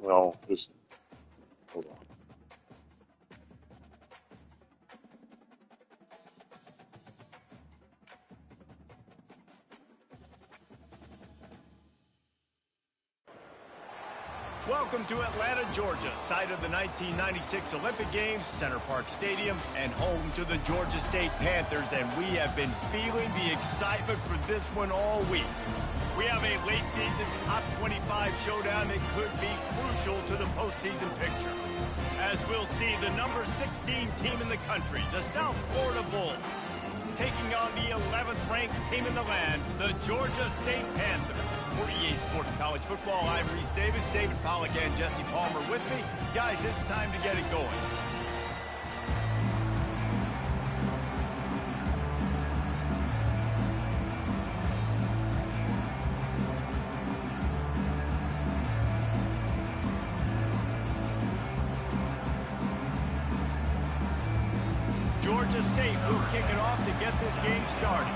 Well, just hold on. Welcome to Atlanta, Georgia, site of the 1996 Olympic Games, Center Parc Stadium, and home to the Georgia State Panthers, and we have been feeling the excitement for this one all week. We have a late-season top 25 showdown that could be crucial to the postseason picture. As we'll see, the number 16 team in the country, the South Florida Bulls, taking on the 11th ranked team in the land, the Georgia State Panthers. For EA Sports College Football, I'm Reese Davis, David Pollack, and Jesse Palmer with me. Guys, it's time to get it going. Georgia State will kick it off to get this game started.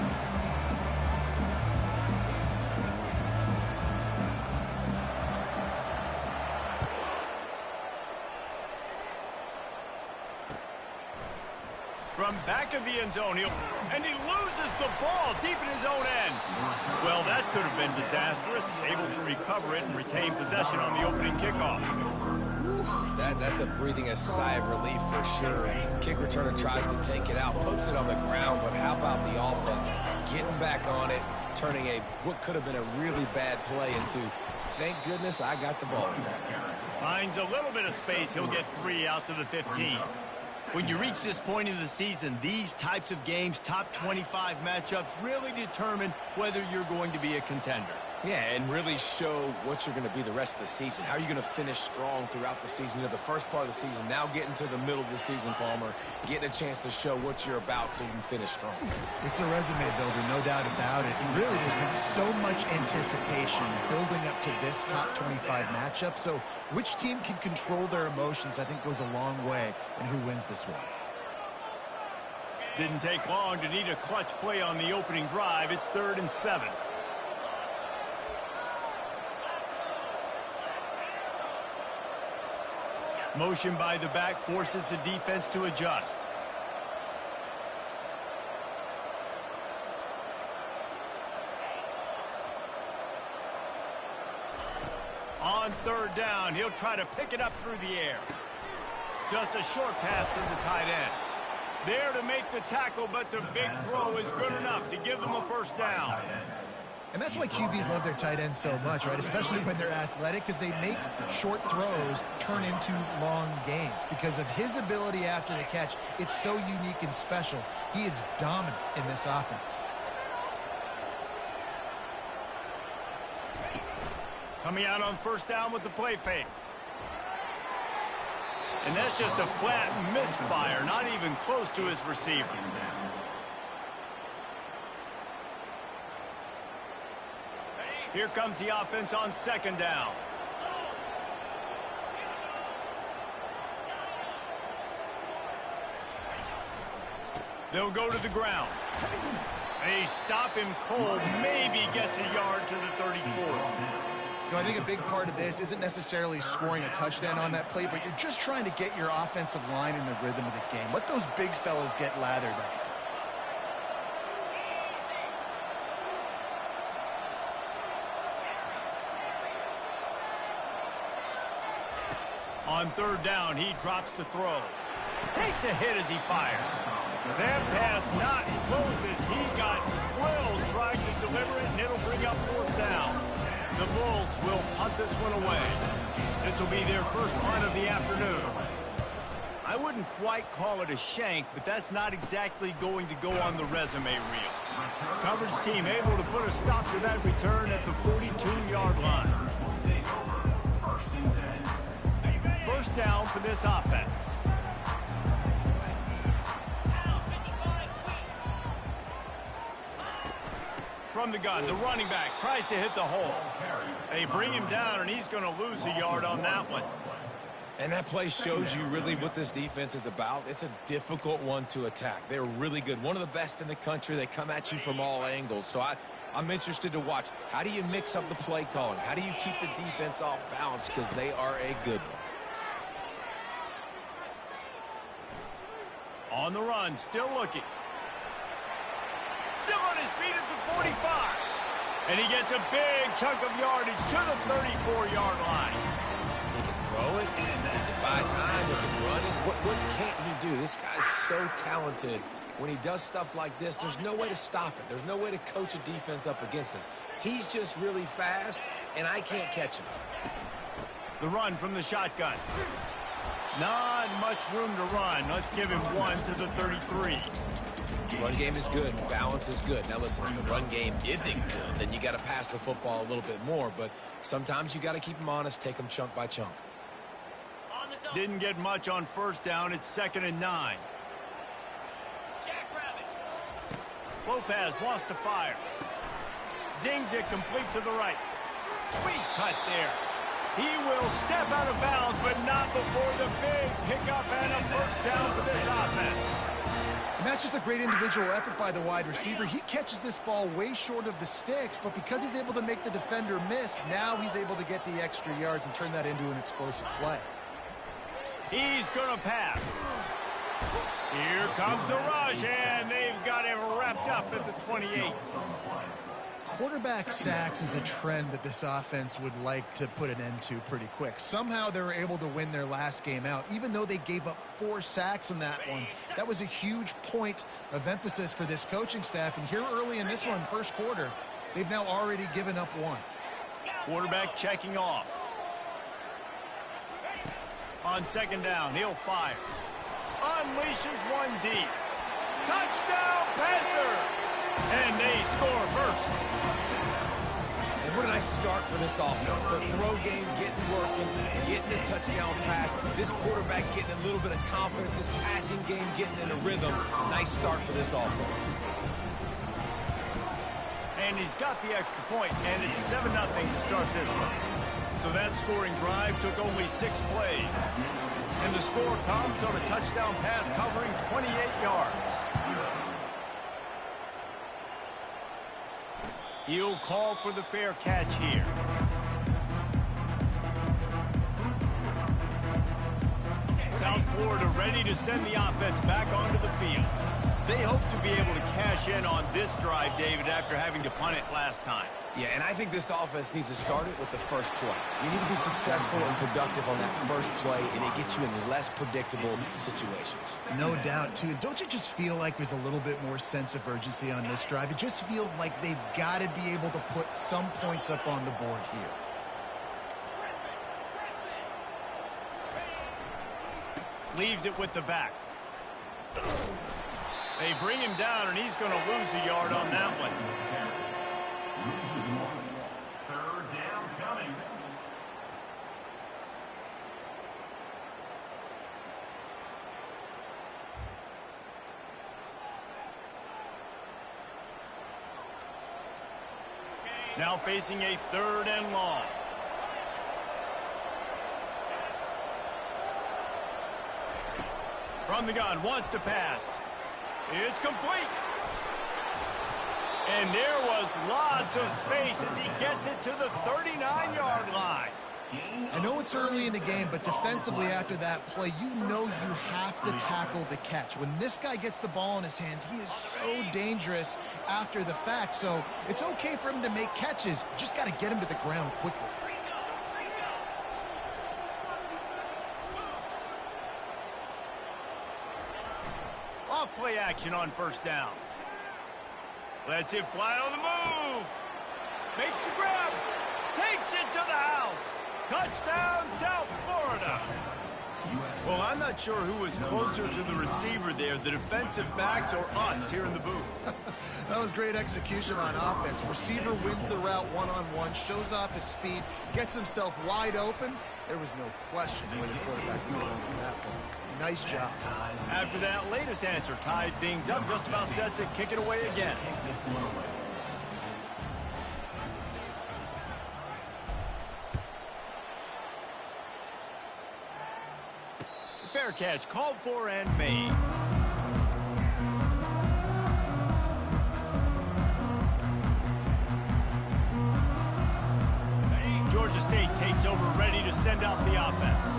From back of the end zone, and he loses the ball deep in his own end. Well, that could have been disastrous. Able to recover it and retain possession on the opening kickoff. That's a breathing sigh of relief for sure. Kick returner tries to take it out, puts it on the ground, but how about the offense getting back on it, turning what could have been a really bad play into, thank goodness I got the ball. Finds a little bit of space. He'll get 3 out to the 15. When you reach this point in the season, these types of games, top 25 matchups, really determine whether you're going to be a contender. Yeah, and really show what you're going to be the rest of the season. How are you going to finish strong throughout the season? You know, the first part of the season, now getting to the middle of the season, Palmer, getting a chance to show what you're about so you can finish strong. It's a resume builder, no doubt about it. And really, there's been so much anticipation building up to this top 25 matchup. So which team can control their emotions, I think, goes a long way in who wins this one. Didn't take long to need a clutch play on the opening drive. It's 3rd and 7. Motion by the back forces the defense to adjust. On 3rd down, he'll try to pick it up through the air. Just a short pass to the tight end. There to make the tackle, but the big throw is good enough to give them a 1st down. And that's why QBs love their tight ends so much, right? Especially when they're athletic, because they make short throws turn into long gains. Because of his ability after the catch, it's so unique and special. He is dominant in this offense. Coming out on 1st down with the play fake. And that's just a flat misfire, not even close to his receiver. Here comes the offense on 2nd down. They'll go to the ground. They stop him cold, maybe gets a yard to the 34. You know, I think a big part of this isn't necessarily scoring a touchdown on that play, but you're just trying to get your offensive line in the rhythm of the game. Let those big fellas get lathered up. On 3rd down, he drops the throw. Takes a hit as he fires. That pass not close as he got drilled trying to deliver it, and it'll bring up 4th down. The Bulls will punt this one away. This will be their first punt of the afternoon. I wouldn't quite call it a shank, but that's not exactly going to go on the resume reel. Coverage team able to put a stop to that return at the 42-yard line. 1st down for this offense. From the gun, the running back tries to hit the hole. They bring him down, and he's going to lose a yard on that one. And that play shows you really what this defense is about. It's a difficult one to attack. They're really good. One of the best in the country. They come at you from all angles. So I'm interested to watch. How do you mix up the play calling? How do you keep the defense off balance? Because they are a good one. On the run, still looking. Still on his feet at the 45. And he gets a big chunk of yardage to the 34-yard line. He can throw it, he can buy time, he can run it. What can't he do? This guy's so talented. When he does stuff like this, there's no way to stop it. There's no way to coach a defense up against this. He's just really fast, and I can't catch him. The run from the shotgun. Not much room to run. Let's give him 1 to the 33. Run game is good. Balance is good. Now listen, if the run game isn't good, then you got to pass the football a little bit more. But sometimes you got to keep them honest, take them chunk by chunk. Didn't get much on first down. It's 2nd and 9. Lopez wants to fire. Zings it complete to the right. Sweet cut there. He will step out of bounds, but not before the big pickup and a first down for this offense. And that's just a great individual effort by the wide receiver. He catches this ball way short of the sticks, but because he's able to make the defender miss, now he's able to get the extra yards and turn that into an explosive play. He's going to pass. Here comes the rush, and they've got him wrapped up at the 28. Quarterback sacks is a trend that this offense would like to put an end to pretty quick. Somehow they were able to win their last game out, even though they gave up 4 sacks in that one. That was a huge point of emphasis for this coaching staff. And here early in this one, first quarter, they've now already given up 1. Quarterback checking off. On 2nd down, he'll fire. Unleashes one deep. Touchdown, Panthers! And they score first. And what a nice start for this offense. The throw game getting working, getting the touchdown pass. This quarterback getting a little bit of confidence. This passing game getting in a rhythm. Nice start for this offense. And he's got the extra point, and it's 7-0 to start this one. So that scoring drive took only 6 plays. And the score comes on a touchdown pass covering 28 yards. He'll call for the fair catch here. South Florida ready to send the offense back onto the field. They hope to be able to cash in on this drive, David, after having to punt it last time. Yeah, and I think this offense needs to start it with the first play. You need to be successful and productive on that first play, and it gets you in less predictable situations. No doubt, too. Don't you just feel like there's a little bit more sense of urgency on this drive? It just feels like they've got to be able to put some points up on the board here. Leaves it with the back. They bring him down, and he's going to lose a yard on that one. Now facing a 3rd and long. From the gun, wants to pass. It's complete. And there was lots of space as he gets it to the 39-yard line. I know it's early in the game, but defensively after that play, you know you have to tackle the catch. When this guy gets the ball in his hands, he is so dangerous after the fact. So it's okay for him to make catches. You just got to get him to the ground quickly. Off play action on 1st down. Lets it fly on the move. Makes the grab. Takes it to the house. Touchdown, South Florida. Well, I'm not sure who was closer to the receiver there, the defensive backs or us here in the booth. That was great execution on offense. Receiver wins the route one-on-one, shows off his speed, gets himself wide open. There was no question where the quarterback was going for that one. Nice job. After that latest answer tied things up, just about set to kick it away again. Fair catch called for and made. Georgia State takes over, ready to send out the offense.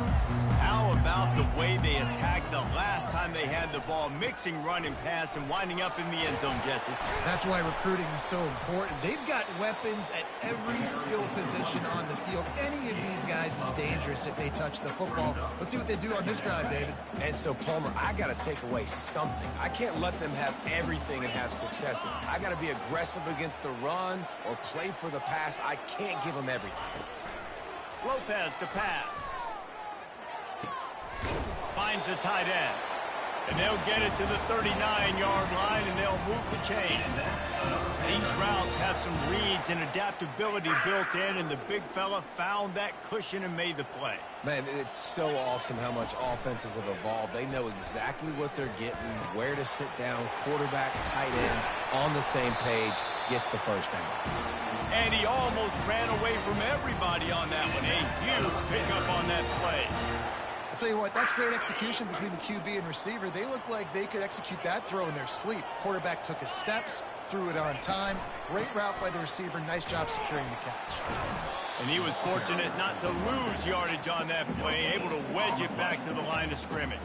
How about the way they attacked the last time they had the ball, mixing run and pass and winding up in the end zone, Jesse? That's why recruiting is so important. They've got weapons at every skill position on the field. Any of these guys is dangerous if they touch the football. Let's see what they do on this drive, David. And so, Palmer, I got to take away something. I can't let them have everything and have success. I got to be aggressive against the run or play for the pass. I can't give them everything. Lopez to pass. Finds the tight end. And they'll get it to the 39-yard line, and they'll move the chain. These routes have some reads and adaptability built in, and the big fella found that cushion and made the play. Man, it's so awesome how much offenses have evolved. They know exactly what they're getting, where to sit down, quarterback, tight end, on the same page, gets the first down. And he almost ran away from everybody on that one. A huge pickup on that play. I'll tell you what, that's great execution between the QB and receiver. They look like they could execute that throw in their sleep. Quarterback took his steps, threw it on time. Great route by the receiver. Nice job securing the catch. And he was fortunate not to lose yardage on that play, able to wedge it back to the line of scrimmage.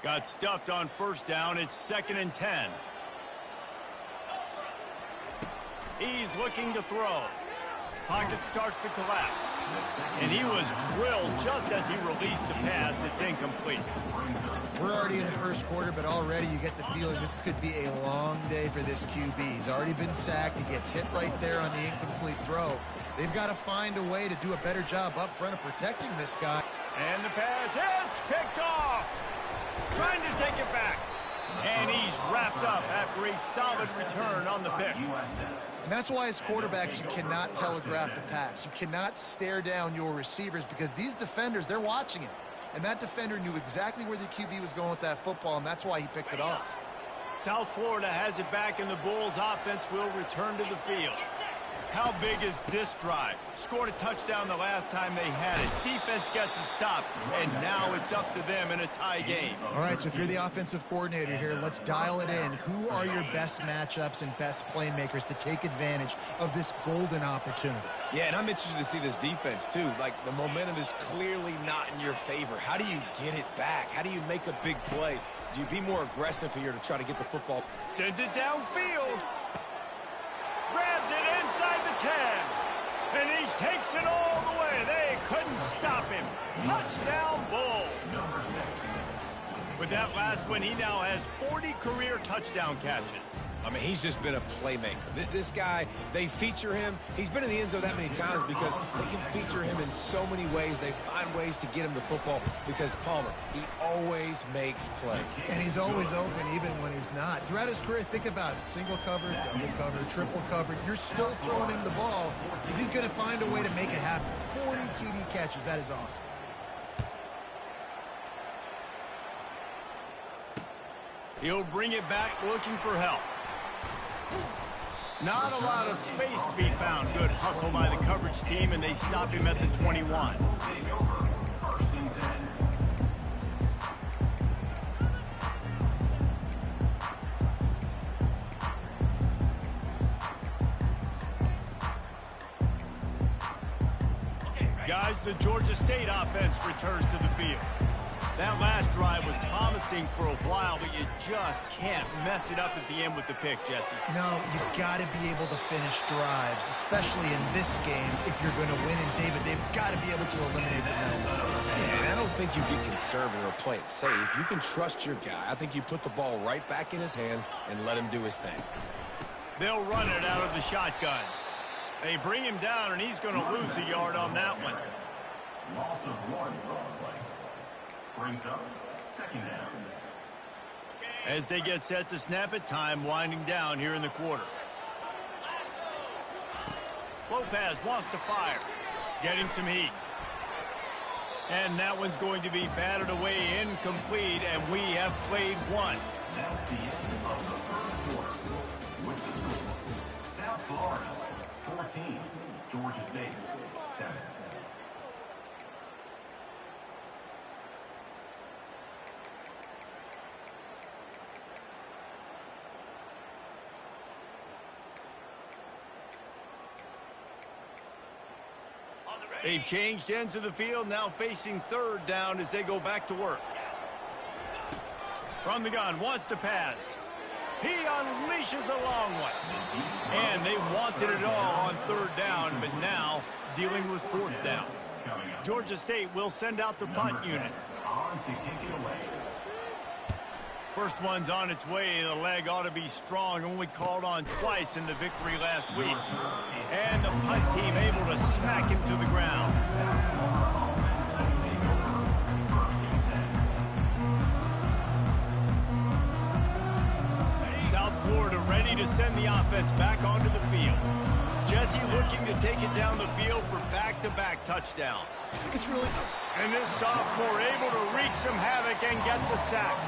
Got stuffed on first down. It's 2nd and 10. He's looking to throw. Pocket starts to collapse. And he was drilled just as he released the pass. It's incomplete. We're already in the first quarter, but already you get the feeling this could be a long day for this QB. He's already been sacked. He gets hit right there on the incomplete throw. They've got to find a way to do a better job up front of protecting this guy. And the pass hits, picked off. Trying to take it back. And he's wrapped up after a solid return on the pick. And that's why as quarterbacks, you cannot telegraph the pass. You cannot stare down your receivers because these defenders, they're watching it. And that defender knew exactly where the QB was going with that football, and that's why he picked it off. South Florida has it back, and the Bulls offense will return to the field. How big is this drive? Scored a touchdown the last time they had it. Defense gets a stop, and now it's up to them in a tie game. All right, so if you're the offensive coordinator here, let's dial it in. Who are your best matchups and best playmakers to take advantage of this golden opportunity? Yeah, and I'm interested to see this defense, too. Like, the momentum is clearly not in your favor. How do you get it back? How do you make a big play? Do you be more aggressive here to try to get the football? Sends it downfield. Grabs it inside the 10. And he takes it all the way. They couldn't stop him. Touchdown, Bulls. With that last one, he now has 40 career touchdown catches. I mean, he's just been a playmaker. This guy, they feature him. He's been in the end zone that many times because they can feature him in so many ways. They find ways to get him the football because Palmer, he always makes plays. And he's always open even when he's not. Throughout his career, think about it. Single cover, double cover, triple cover. You're still throwing him the ball because he's going to find a way to make it happen. 40 TD catches. That is awesome. He'll bring it back looking for help. Not a lot of space to be found. Good hustle by the coverage team, and they stop him at the 21. Guys, the Georgia State offense returns to the field. That last drive was promising for a while, but you just can't mess it up at the end with the pick, Jesse. No, you've got to be able to finish drives, especially in this game if you're going to win. And, David, they've got to be able to eliminate the penalties. Yeah, and I don't think you get conservative or play it safe. You can trust your guy. I think you put the ball right back in his hands and let him do his thing. They'll run it out of the shotgun. They bring him down, and he's going to lose a yard on that one. Loss of 1 play. Brings up 2nd down. As they get set to snap it, time winding down here in the quarter. Lopez wants to fire. Getting some heat. And that one's going to be batted away incomplete, and we have played one. That's the end of the first quarter. Florida, 14. Georgia State, 7. They've changed ends of the field, now facing third down as they go back to work. From the gun, wants to pass. He unleashes a long one. And they wanted it all on third down, but now dealing with fourth down. Georgia State will send out the punt unit. On to kick it away. First one's on its way. The leg ought to be strong. Only called on twice in the victory last week. And the punt team able to smack him to the ground. South Florida ready to send the offense back onto the field. Jesse looking to take it down the field for back-to-back touchdowns. It's really... And this sophomore able to wreak some havoc and get the sack.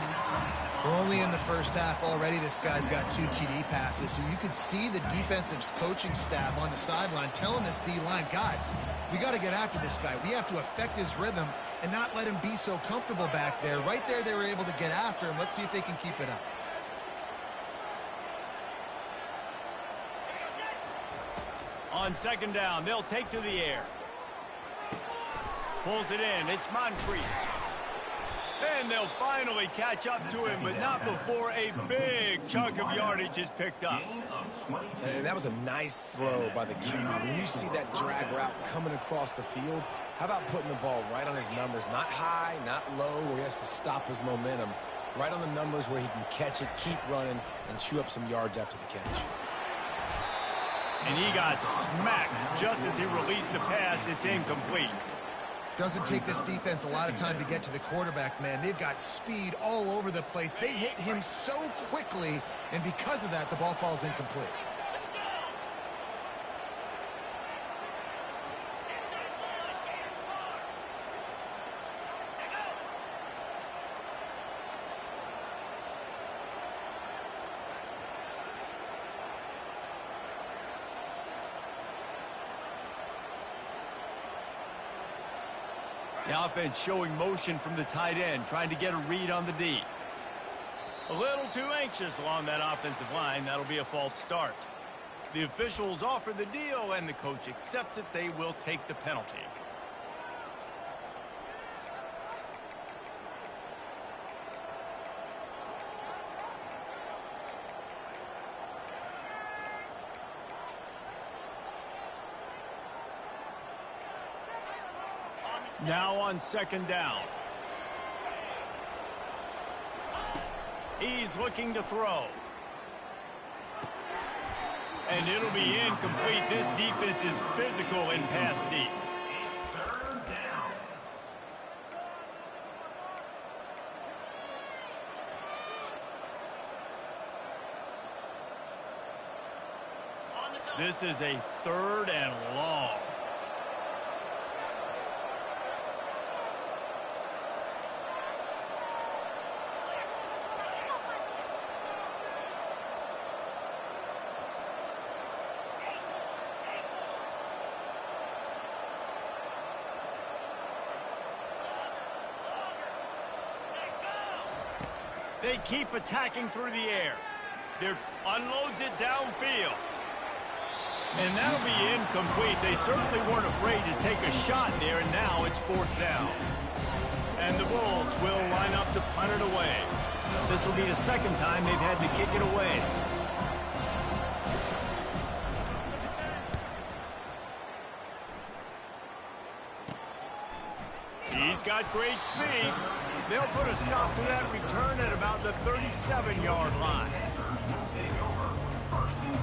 We're only in the first half. Already this guy's got 2 TD passes, so you could see the defensive coaching staff on the sideline telling this D-line, guys, we got to get after this guy. We have to affect his rhythm and not let him be so comfortable back there. Right there, they were able to get after him. Let's see if they can keep it up. On second down, they'll take to the air. Pulls it in. It's Moncrief. And they'll finally catch up to him, but not before a big chunk of yardage is picked up. And that was a nice throw by the QB. When you see that drag route coming across the field, how about putting the ball right on his numbers? Not high, not low, where he has to stop his momentum. Right on the numbers where he can catch it, keep running, and chew up some yards after the catch. And he got smacked just as he released the pass. It's incomplete. Doesn't take this defense a lot of time to get to the quarterback, man. They've got speed all over the place. They hit him so quickly, and because of that, the ball falls incomplete. The offense showing motion from the tight end, trying to get a read on the D. A little too anxious along that offensive line. That'll be a false start. The officials offer the deal, and the coach accepts it. They will take the penalty. Now on second down. He's looking to throw. And it'll be incomplete. This defense is physical in pass deep. Third down. This is a third and long. They keep attacking through the air. They unloads it downfield. And that'll be incomplete. They certainly weren't afraid to take a shot there, and now it's fourth down. And the Bulls will line up to punt it away. This will be the second time they've had to kick it away. He's got great speed. They'll put a stop to that return at about the 37-yard line. Take over. First and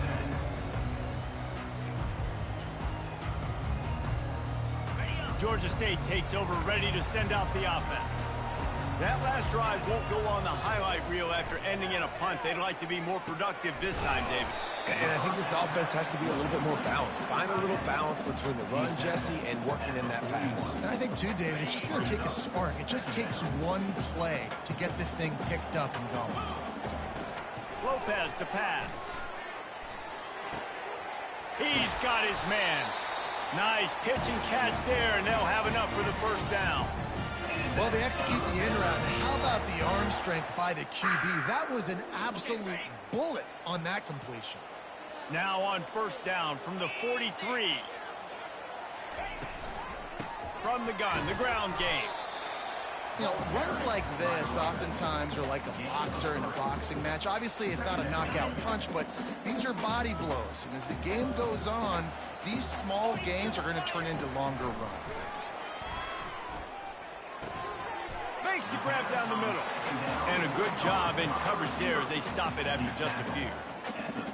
10. Georgia State takes over, ready to send out the offense. That last drive won't go on the highlight reel after ending in a punt. They'd like to be more productive this time, David. And I think this offense has to be a little bit more balanced. Find a little balance between the run, Jesse, and working in that pass. And I think, too, David, it's just going to take a spark. It just takes one play to get this thing picked up and going. Lopez to pass. He's got his man. Nice pitch and catch there, and they'll have enough for the first down. Well, they execute the in route. How about the arm strength by the QB? That was an absolute bullet on that completion. Now on first down from the 43. From the gun, the ground game. You know, runs like this oftentimes are like a boxer in a boxing match. Obviously, it's not a knockout punch, but these are body blows. And as the game goes on, these small gains are going to turn into longer runs. Makes the grab down the middle. And a good job in coverage there as they stop it after just a few.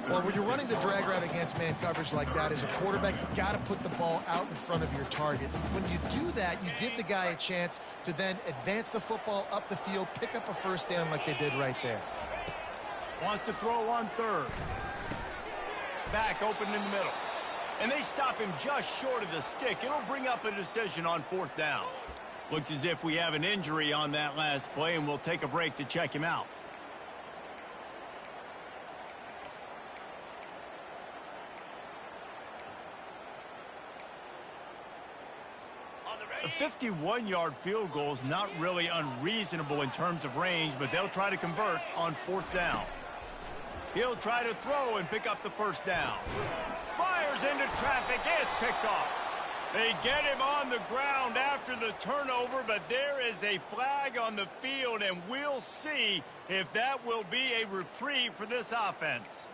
Well, when you're running the drag route against man coverage like that as a quarterback, you got to put the ball out in front of your target. When you do that, you give the guy a chance to then advance the football up the field, pick up a first down like they did right there. Wants to throw on third. Back open in the middle. And they stop him just short of the stick. It'll bring up a decision on fourth down. Looks as if we have an injury on that last play, and we'll take a break to check him out. A 51-yard field goal is not really unreasonable in terms of range, but they'll try to convert on fourth down. He'll try to throw and pick up the first down. Fires into traffic. It's picked off. They get him on the ground after the turnover, but there is a flag on the field, and we'll see if that will be a reprieve for this offense.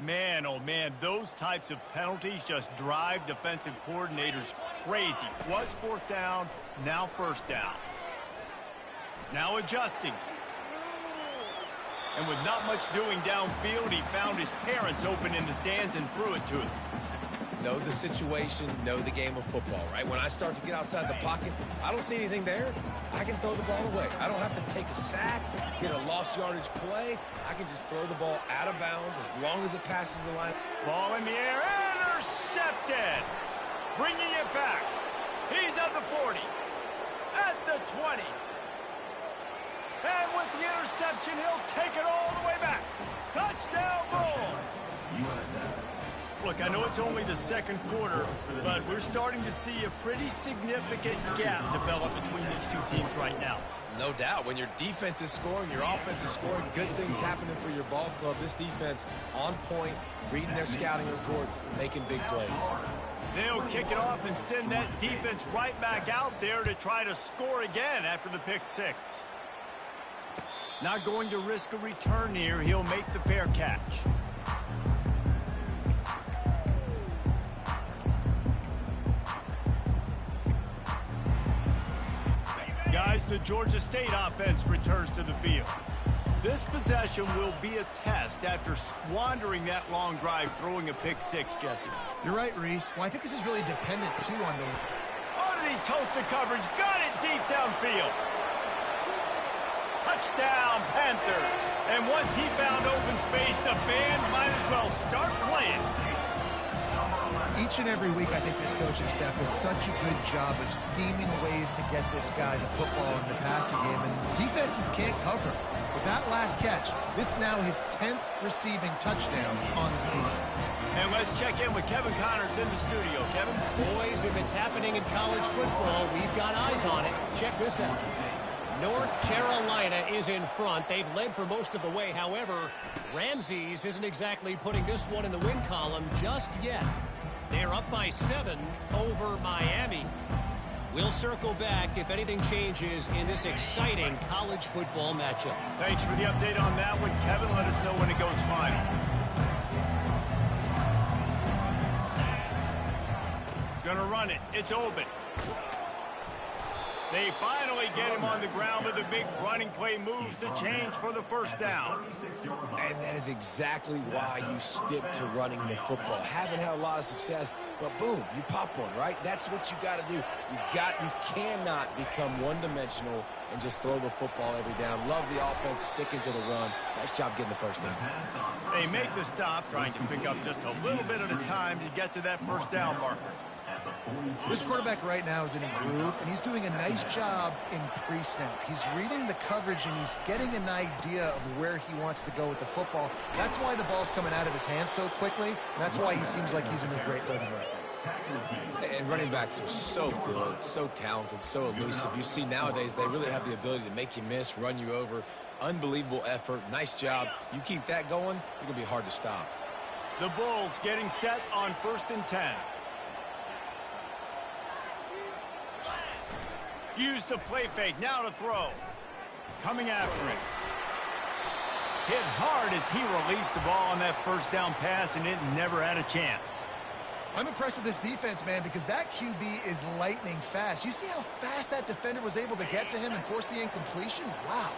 Man, oh man, those types of penalties just drive defensive coordinators crazy. Was fourth down, now first down. Now adjusting. And with not much doing downfield, he found his parents open in the stands and threw it to him. Know the situation, know the game of football, right? When I start to get outside the pocket, I don't see anything there. I can throw the ball away. I don't have to take a sack, get a lost yardage play. I can just throw the ball out of bounds as long as it passes the line. Ball in the air, intercepted. Bringing it back. He's at the 40, at the 20. And with the interception, he'll take it all the way back. Touchdown, Bulls. Look, I know it's only the second quarter, but we're starting to see a pretty significant gap develop between these two teams right now. No doubt. When your defense is scoring, your offense is scoring, good things happening for your ball club. This defense on point, reading their scouting report, making big plays. They'll kick it off and send that defense right back out there to try to score again after the pick six. Not going to risk a return here. He'll make the fair catch. Guys, the Georgia State offense returns to the field. This possession will be a test after squandering that long drive, throwing a pick six, Jesse. You're right, Reese. Well, I think this is really dependent, too, on the... Oh, did he toast the coverage? Got it deep downfield. Touchdown, Panthers. And once he found open space, the band might as well start playing. Each and every week, I think this coaching staff does such a good job of scheming ways to get this guy the football in the passing game, and defenses can't cover him. With that last catch, this now his 10th receiving touchdown on the season. And let's check in with Kevin Connors in the studio. Kevin? Boys, if it's happening in college football, we've got eyes on it. Check this out. North Carolina is in front. They've led for most of the way. However, Ramses isn't exactly putting this one in the win column just yet. They're up by 7 over Miami. We'll circle back if anything changes in this exciting college football matchup. Thanks for the update on that one, Kevin. Let us know when it goes final. Gonna run it. It's open. They finally get him on the ground with a big running play, moves the change for the first down. And that is exactly why you stick to running the football. Haven't had a lot of success, but boom, you pop one, right? That's what you got to do. You cannot become one-dimensional and just throw the football every down. Love the offense, sticking to the run. Nice job getting the first down. They make the stop, trying to pick up just a little bit at a time to get to that first down marker. This quarterback right now is in a groove, and he's doing a nice job in pre-snap. He's reading the coverage, and he's getting an idea of where he wants to go with the football. That's why the ball's coming out of his hands so quickly, and that's why he seems like he's in a great rhythm right now. And running backs are so good, so talented, so elusive. You see nowadays they really have the ability to make you miss, run you over. Unbelievable effort. Nice job. You keep that going, you're going to be hard to stop. The Bulls getting set on 1st and 10. Use the play fake. Now to throw. Coming after him. Hit hard as he released the ball on that first down pass, and it never had a chance. I'm impressed with this defense, man, because that QB is lightning fast. You see how fast that defender was able to get to him and force the incompletion? Wow.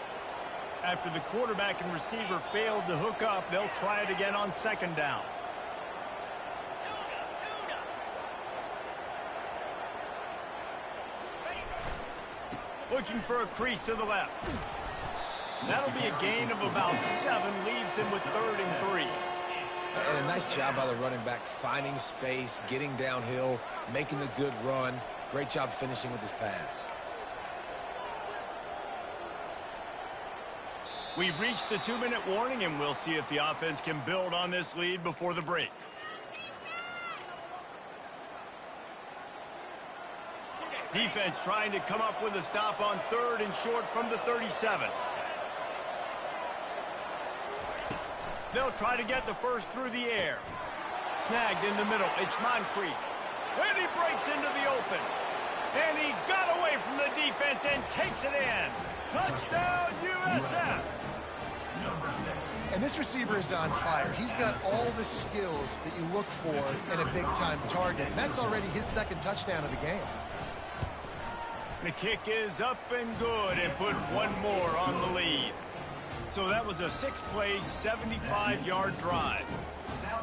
After the quarterback and receiver failed to hook up, they'll try it again on 2nd down. Looking for a crease to the left. That'll be a gain of about 7, leaves him with 3rd and 3. And a nice job by the running back, finding space, getting downhill, making the good run. Great job finishing with his pads. We've reached the 2-minute warning, and we'll see if the offense can build on this lead before the break. Defense trying to come up with a stop on 3rd and short from the 37. They'll try to get the first through the air. Snagged in the middle. It's Moncrief. And he breaks into the open. And he got away from the defense and takes it in. Touchdown, USF. And this receiver is on fire. He's got all the skills that you look for in a big-time target. And that's already his 2nd touchdown of the game. The kick is up and good, and put one more on the lead. So that was a 6-play, 75-yard drive.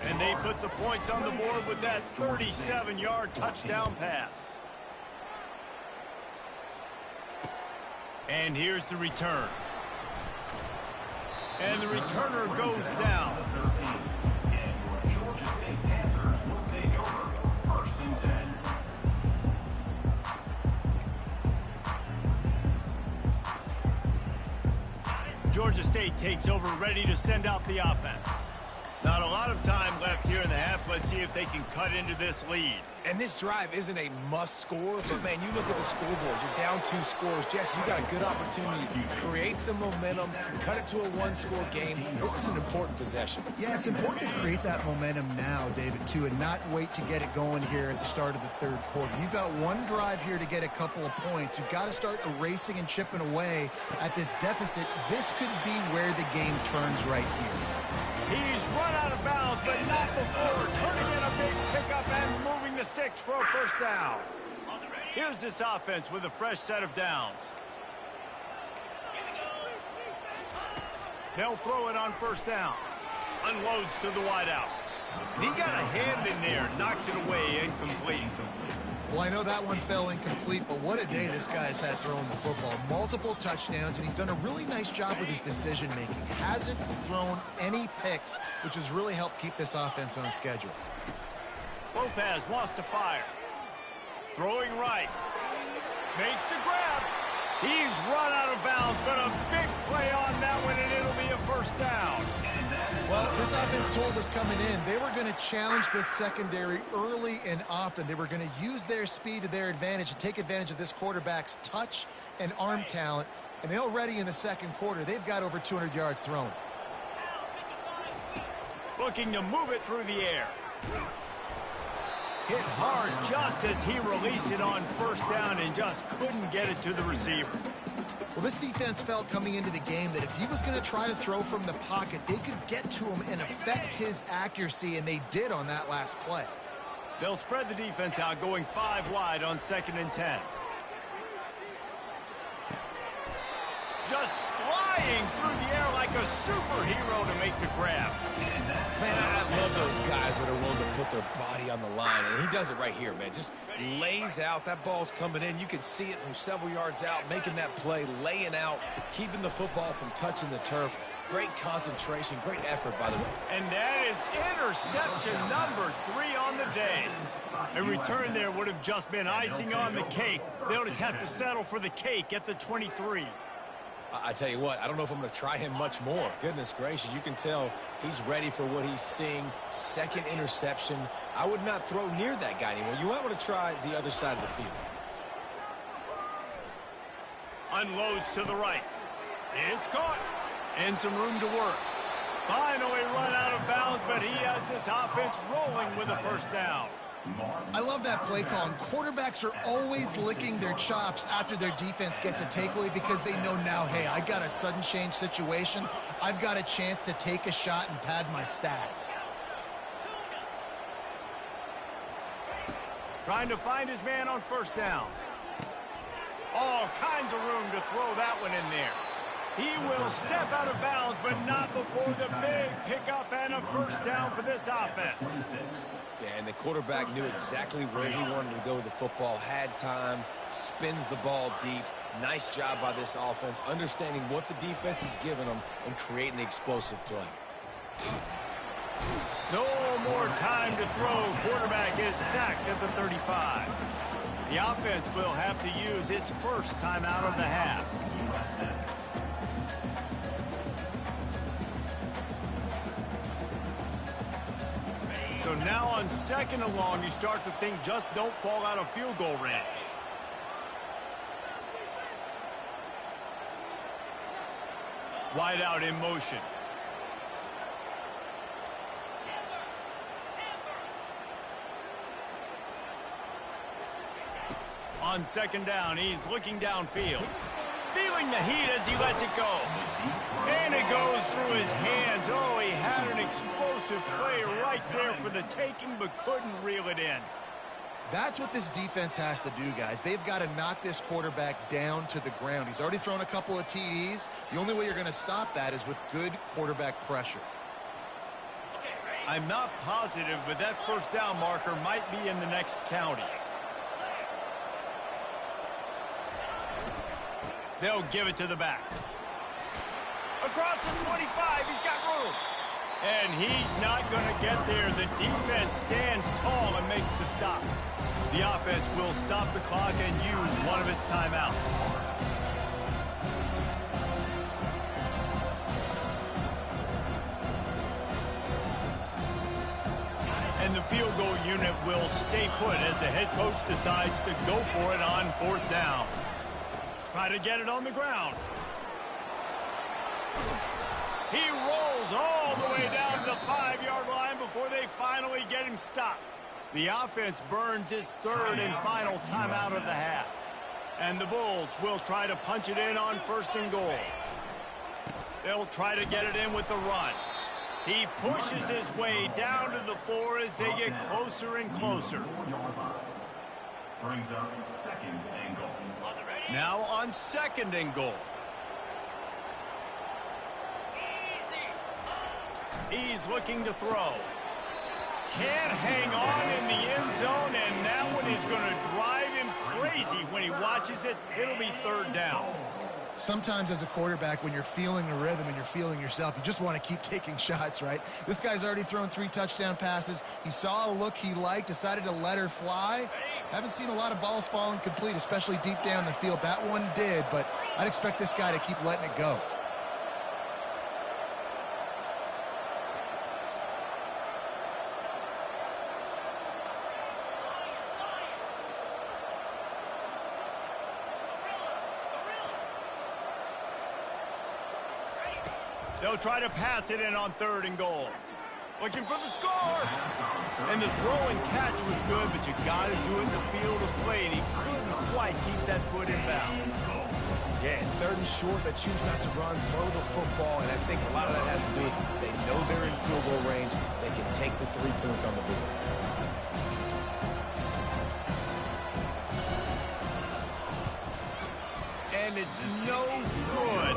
And they put the points on the board with that 37-yard touchdown pass. And here's the return. And the returner goes down. Georgia State Panthers will take over 1st and 10. Georgia State takes over, ready to send out the offense. Not a lot of time left here in the half. Let's see if they can cut into this lead. And this drive isn't a must score, but man, you look at the scoreboard, you're down 2 scores. Jesse, you got a good opportunity to create some momentum, cut it to a 1-score game. This is an important possession. Yeah, it's important to create that momentum now, David, too, and not wait to get it going here at the start of the 3rd quarter. You've got one drive here to get a couple of points. You've got to start erasing and chipping away at this deficit. This could be where the game turns right here. He's run out of bounds, but not before turning in a big pickup and moving the sticks for a 1st down. Here's this offense with a fresh set of downs. They'll throw it on 1st down. Unloads to the wideout. He got a hand in there, knocks it away, incomplete. Well, I know that one fell incomplete, but what a day this guy's had throwing the football. Multiple touchdowns, and he's done a really nice job with his decision-making. Hasn't thrown any picks, which has really helped keep this offense on schedule. Lopez wants to fire. Throwing right. Makes the grab. He's run out of bounds, but a big play on that one, and it'll be a 1st down. Well, this offense told us coming in they were going to challenge this secondary early and often. They were going to use their speed to their advantage and take advantage of this quarterback's touch and arm talent. And already in the 2nd quarter, they've got over 200 yards thrown. Looking to move it through the air. Hit hard just as he released it on 1st down and just couldn't get it to the receiver. Well, this defense felt coming into the game that if he was going to try to throw from the pocket, they could get to him and affect his accuracy, and they did on that last play. They'll spread the defense out, going 5 wide on 2nd and 10. Just flying through the air like a superhero to make the grab. Man, I love those guys that are willing to put their body on the line, and he does it right here, man. Just lays out. That ball's coming in. You can see it from several yards out, making that play, laying out, keeping the football from touching the turf. Great concentration, great effort by the way. And that is interception number 3 on the day. A return there would have just been icing on the cake. They'll just have to settle for the cake at the 23. I tell you what, I don't know if I'm going to try him much more. Goodness gracious, you can tell he's ready for what he's seeing. Second interception. I would not throw near that guy anymore. You might want to try the other side of the field. Unloads to the right. It's caught. And some room to work. Finally run out of bounds, but he has this offense rolling with a first down. I love that play call. And quarterbacks are always licking their chops after their defense gets a takeaway because they know now, hey, I got a sudden change situation. I've got a chance to take a shot and pad my stats. Trying to find his man on first down. All kinds of room to throw that one in there. He will step out of bounds, but not before the big pickup and a first down for this offense. Yeah, and the quarterback knew exactly where he wanted to go with the football, had time, spins the ball deep. Nice job by this offense, understanding what the defense is giving them and creating the explosive play. No more time to throw. Quarterback is sacked at the 35. The offense will have to use its first timeout of the half. So now on second and long, you start to think just don't fall out of field goal range. Wide out in motion. On second down, he's looking downfield. Feeling the heat as he lets it go. And it goes through his hands. Oh, he had an explosive play right there for the taking, but couldn't reel it in. That's what this defense has to do, guys. They've got to knock this quarterback down to the ground. He's already thrown a couple of TDs. The only way you're going to stop that is with good quarterback pressure. I'm not positive, but that first down marker might be in the next county. They'll give it to the back. Across the 25, he's got room. And he's not going to get there. The defense stands tall and makes the stop. The offense will stop the clock and use one of its timeouts. And the field goal unit will stay put as the head coach decides to go for it on fourth down. Try to get it on the ground. He rolls all the way down to the 5-yard line before they finally get him stopped. The offense burns its third and final timeout of the half. And the Bulls will try to punch it in on first and goal. They'll try to get it in with the run. He pushes his way down to the 4 as they get closer and closer. Brings up second and goal. Now on second and goal. He's looking to throw. Can't hang on in the end zone, and that one is going to drive him crazy when he watches it. It'll be third down. Sometimes as a quarterback, when you're feeling a rhythm and you're feeling yourself, you just want to keep taking shots, right? This guy's already thrown 3 touchdown passes. He saw a look he liked, decided to let her fly. Haven't seen a lot of balls falling complete, especially deep down the field. That one did, but I'd expect this guy to keep letting it go. They'll try to pass it in on third and goal. Looking for the score. And the throw and catch was good, but you got to do it in the field of play, and he couldn't quite keep that foot in bounds. Yeah, and third and short, they choose not to run, throw the football, and I think a lot of that has to do with they know they're in field goal range. They can take the 3 points on the board. And it's no good.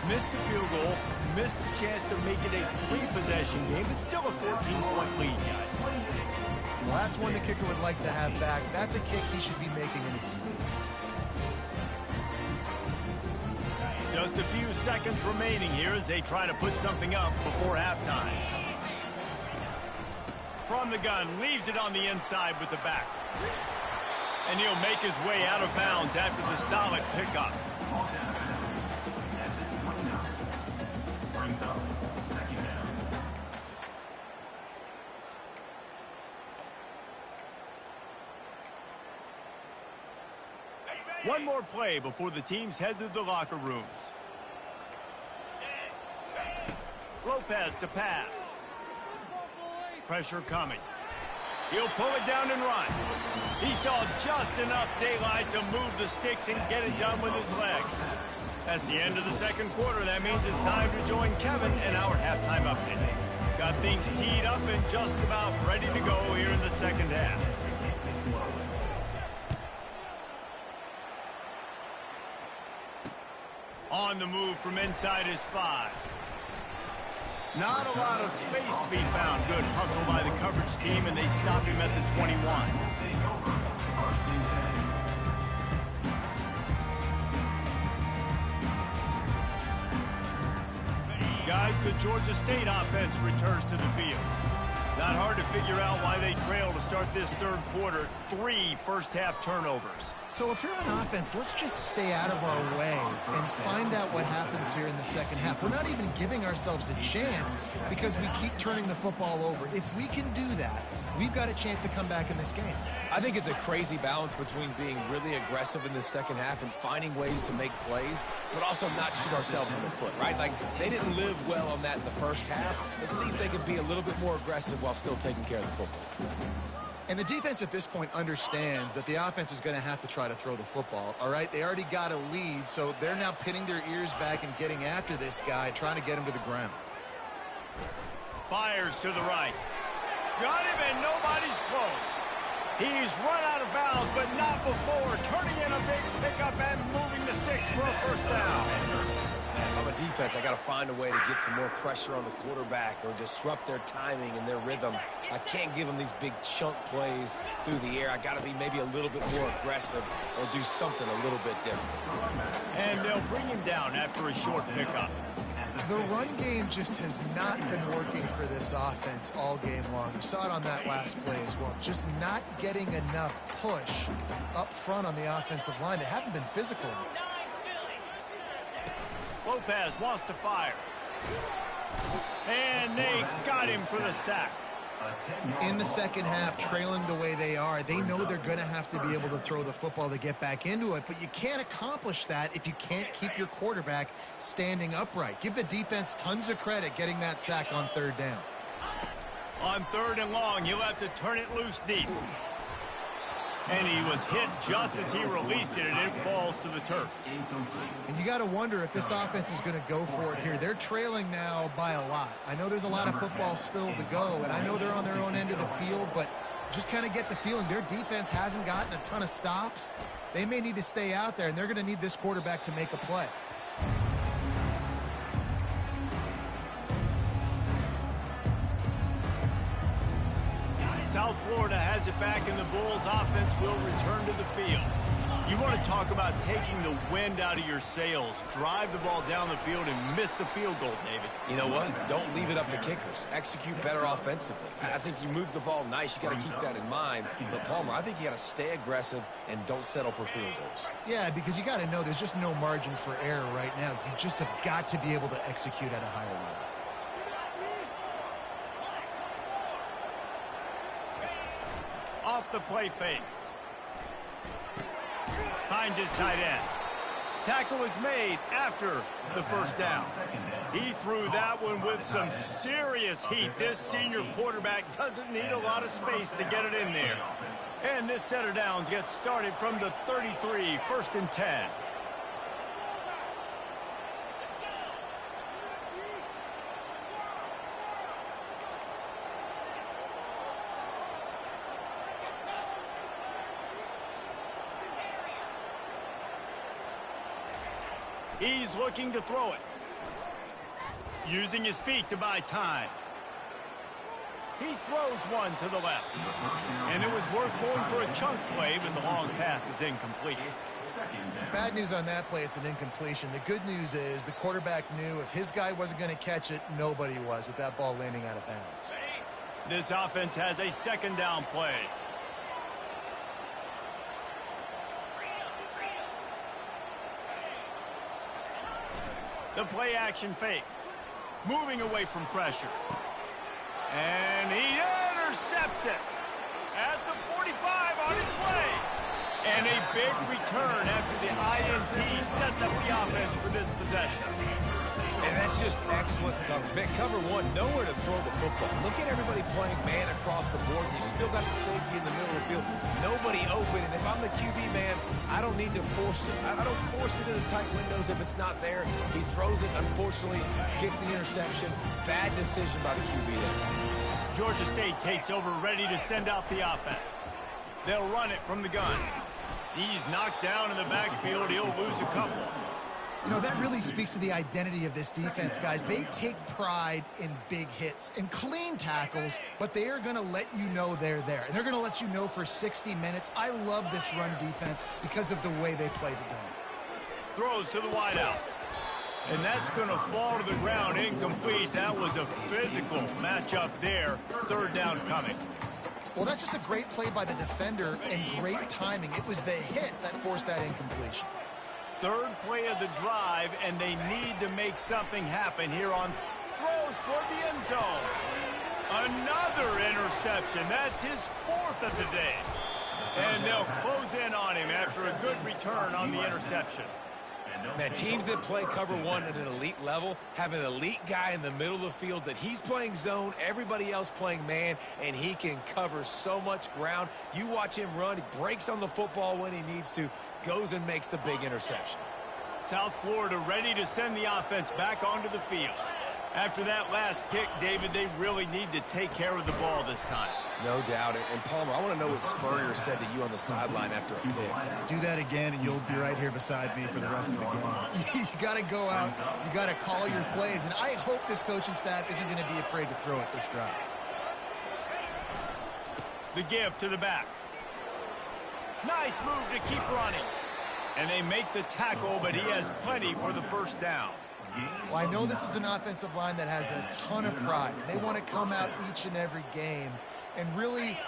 Missed the field goal, missed the chance to make it a 3-possession game. It's still a 14-point lead, guys. Well, that's one the kicker would like to have back. That's a kick he should be making in his sleep. Just a few seconds remaining here as they try to put something up before halftime. From the gun, leaves it on the inside with the back. And he'll make his way out of bounds after the solid pickup. One more play before the teams head to the locker rooms. Lopez to pass. Pressure coming. He'll pull it down and run. He saw just enough daylight to move the sticks and get it done with his legs. That's the end of the second quarter. That means it's time to join Kevin in our halftime update. Got things teed up and just about ready to go here in the second half. On the move from inside his 5. Not a lot of space to be found. Good hustle by the coverage team, and they stop him at the 21. Guys, the Georgia State offense returns to the field. Not hard to figure out why they trail to start this third quarter. 3 first-half turnovers. So if you're on offense, let's just stay out of our way and find out what happens here in the second half. We're not even giving ourselves a chance because we keep turning the football over. If we can do that, we've got a chance to come back in this game. I think it's a crazy balance between being really aggressive in the second half and finding ways to make plays, but also not shoot ourselves in the foot, right? Like, they didn't live well on that in the first half. Let's see if they can be a little bit more aggressive while still taking care of the football. And the defense at this point understands that the offense is going to have to try to throw the football, all right? They already got a lead, so they're now pinning their ears back and getting after this guy, trying to get him to the ground. Fires to the right. Got him, and nobody's close. He's run out of bounds, but not before turning in a big pickup and moving the sticks for a first down. If I'm a defense, I got to find a way to get some more pressure on the quarterback or disrupt their timing and their rhythm. I can't give them these big chunk plays through the air. I got to be maybe a little bit more aggressive or do something a little bit different. And they'll bring him down after a short pickup. The run game just has not been working for this offense all game long. You saw it on that last play as well. Just not getting enough push up front on the offensive line. They haven't been physical. Lopez wants to fire. And they got him for the sack. In the second half, trailing the way they are, they know they're going to have to be able to throw the football to get back into it, but you can't accomplish that if you can't keep your quarterback standing upright. Give the defense tons of credit getting that sack on third down. On 3rd and long, he'll have to turn it loose deep. And he was hit just as he released it, and it falls to the turf. And you got to wonder if this offense is going to go for it here. They're trailing now by a lot. I know there's a lot of football still to go, and I know they're on their own end of the field, but just kind of get the feeling their defense hasn't gotten a ton of stops. They may need to stay out there, and they're going to need this quarterback to make a play. South Florida has it back, and the Bulls offense will return to the field. You want to talk about taking the wind out of your sails. Drive the ball down the field and miss the field goal, David. You know what? Don't leave it up to kickers. Execute better offensively. I think you move the ball nice. You got to keep that in mind. But, Palmer, I think you got to stay aggressive and don't settle for field goals. Yeah, because you got to know there's just no margin for error right now. You just have got to be able to execute at a higher level. Off the play fake. Finds his tight end. Tackle is made after the first down. He threw that one with some serious heat. This senior quarterback doesn't need a lot of space to get it in there. And this set of downs gets started from the 33, 1st and 10. He's looking to throw it. Using his feet to buy time. He throws one to the left. And it was worth going for a chunk play, but the long pass is incomplete. Bad news on that play, it's an incompletion. The good news is the quarterback knew if his guy wasn't going to catch it, nobody was with that ball landing out of bounds. This offense has a second down play. The play action fake. Moving away from pressure. And he intercepts it at the 45 on his way. And a big return after the INT sets up the offense for this possession. And that's just excellent coverage. Man, cover one, nowhere to throw the football. Look at everybody playing man across the board. You still got the safety in the middle of the field. Nobody open. And if I'm the QB, man, I don't need to force it. I don't force it into tight windows if it's not there. He throws it, unfortunately, gets the interception. Bad decision by the QB there. Georgia State takes over, ready to send out the offense. They'll run it from the gun. He's knocked down in the backfield. He'll lose a couple. You know, that really speaks to the identity of this defense, guys. They take pride in big hits and clean tackles, but they are going to let you know they're there. And they're going to let you know for 60 minutes. I love this run defense because of the way they play the game. Throws to the wideout. And that's going to fall to the ground incomplete. That was a physical matchup there. Third down coming. Well, that's just a great play by the defender and great timing. It was the hit that forced that incompletion. Third play of the drive, and they need to make something happen here on throws toward the end zone. Another interception. That's his fourth of the day. And they'll close in on him after a good return on the interception. Man, teams that play cover one at an elite level have an elite guy in the middle of the field that he's playing zone, everybody else playing man, and he can cover so much ground. You watch him run, he breaks on the football when he needs to, goes and makes the big interception. South Florida ready to send the offense back onto the field. After that last pick, David, they really need to take care of the ball this time. No doubt. And Palmer, I want to know what Spurrier said to you on the sideline after a pick. Do that again, and you'll be right here beside me for the rest of the game. You got to go out. You got to call your plays. And I hope this coaching staff isn't going to be afraid to throw it this drive. The give to the back. Nice move to keep running. And they make the tackle, but he has plenty for the first down. Well, I know this is an offensive line that has a ton of pride. They want to come out each and every game and really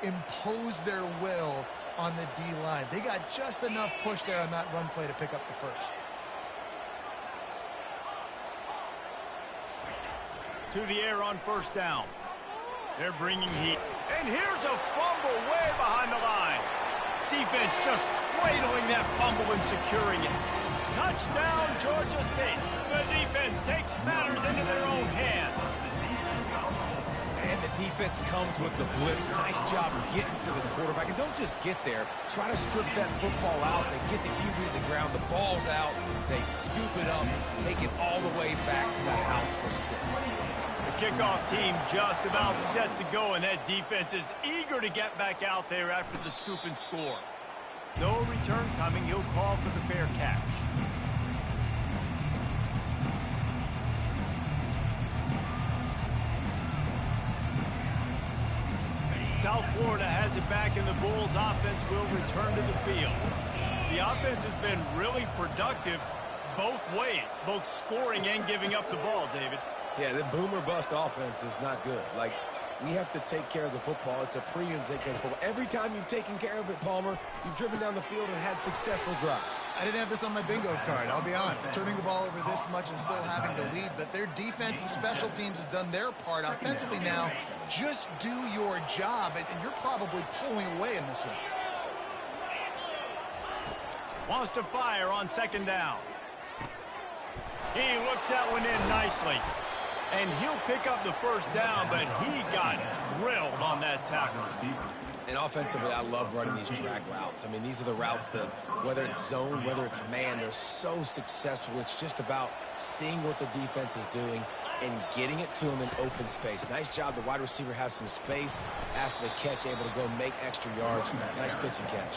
impose their will on the D-line. They got just enough push there on that run play to pick up the first. To the air on first down. They're bringing heat. And here's a fumble way behind the line. Defense just cradling that fumble and securing it. Touchdown, Georgia State. The defense takes matters into their own hands. And the defense comes with the blitz. Nice job getting to the quarterback. And don't just get there. Try to strip that football out. They get the QB to the ground. The ball's out. They scoop it up, take it all the way back to the house for 6. The kickoff team just about set to go, and that defense is eager to get back out there after the scoop and score. No return coming. He'll call for the fair catch. South Florida has it back, and the Bulls offense will return to the field. The offense has been really productive both ways, both scoring and giving up the ball, David. Yeah, the boomer bust offense is not good. Like, we have to take care of the football. It's a premium to take care of the football. Every time you've taken care of it, Palmer, you've driven down the field and had successful drives. I didn't have this on my bingo card, I'll be honest. Turning the ball over this much and still having the lead, but their defense and special teams have done their part offensively now. Just do your job, and you're probably pulling away in this one. Wants to fire on second down. He looks that one in nicely. And he'll pick up the first down, but he got drilled on that tackle. And offensively, I love running these drag routes. I mean, these are the routes that, whether it's zone, whether it's man, they're so successful. It's just about seeing what the defense is doing and getting it to them in open space. Nice job. The wide receiver has some space after the catch, able to go make extra yards. Nice pitch and catch.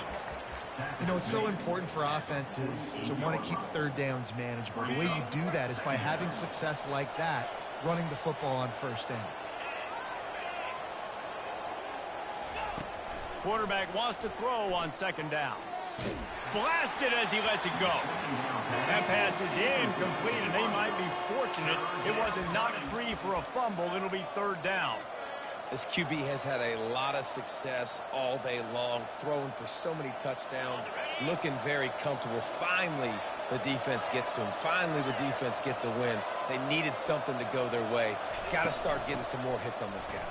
You know, it's so important for offenses to want to keep third downs manageable. The way you do that is by having success like that, running the football on first down. Quarterback wants to throw on second down. Blasted as he lets it go. That pass is incomplete, and they might be fortunate it wasn't knocked free for a fumble. It'll be third down. This QB has had a lot of success all day long, throwing for so many touchdowns, looking very comfortable. Finally, the defense gets to him. Finally, the defense gets a win. They needed something to go their way. Got to start getting some more hits on this guy.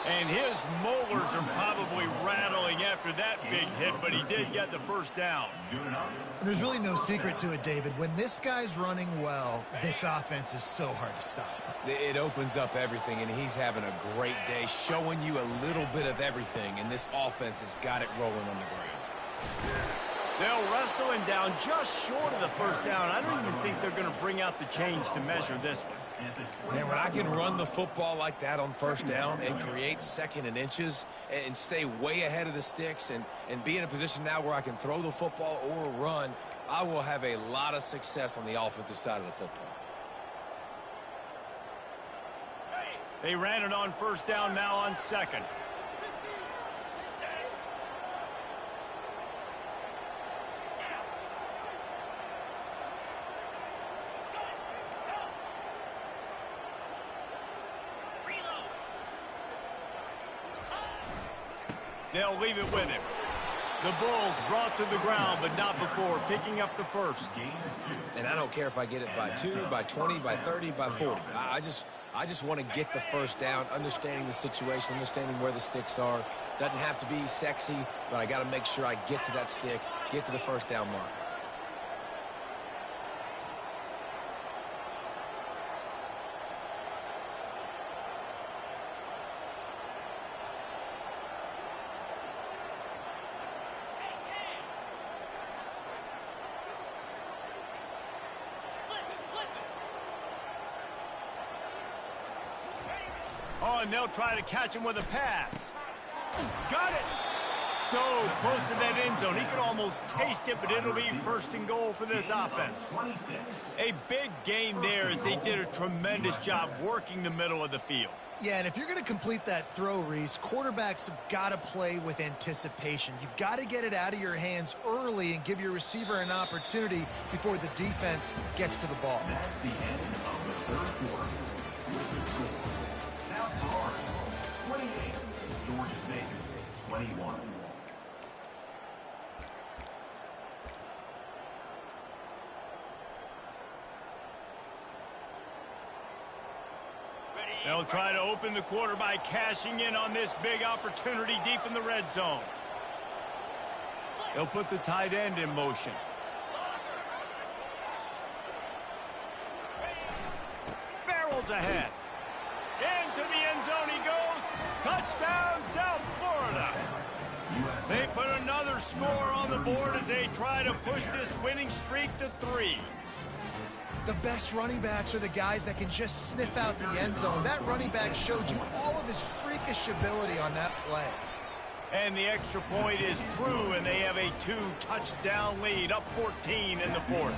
And his molars are probably rattling after that big hit, but he did get the first down. There's really no secret to it, David. When this guy's running well, this offense is so hard to stop. It opens up everything, and he's having a great day, showing you a little bit of everything, and this offense has got it rolling on the ground. They'll wrestle him down just short of the first down. I don't even think they're going to bring out the chains to measure this one. Man, when I can run the football like that on first down and create second and inches and stay way ahead of the sticks and be in a position now where I can throw the football or run, I will have a lot of success on the offensive side of the football. They ran it on first down, now on second. They'll leave it with him. The Bulls brought to the ground, but not before picking up the first. And I don't care if I get it by 2, by 20, by 30, by 40. I just want to get the first down, understanding the situation, understanding where the sticks are. Doesn't have to be sexy, but I got to make sure I get to that stick, get to the first down mark. Oh, and they'll try to catch him with a pass. Got it. So close to that end zone. He could almost taste it, but it'll be first and goal for this offense. A big gain there as they did a tremendous job working the middle of the field. Yeah, and if you're going to complete that throw, Reese, quarterbacks have got to play with anticipation. You've got to get it out of your hands early and give your receiver an opportunity before the defense gets to the ball. That's the end of the third quarter. With the score, South Florida 28, Georgia State 21. They'll try to open the quarter by cashing in on this big opportunity deep in the red zone. They'll put the tight end in motion. Barrels ahead. Into the end zone he goes. Touchdown, South Florida. They put another score on the board as they try to push this winning streak to 3. The best running backs are the guys that can just sniff out the end zone. That running back showed you all of his freakish ability on that play. And the extra point is true, and they have a 2-touchdown lead, up 14 in the fourth.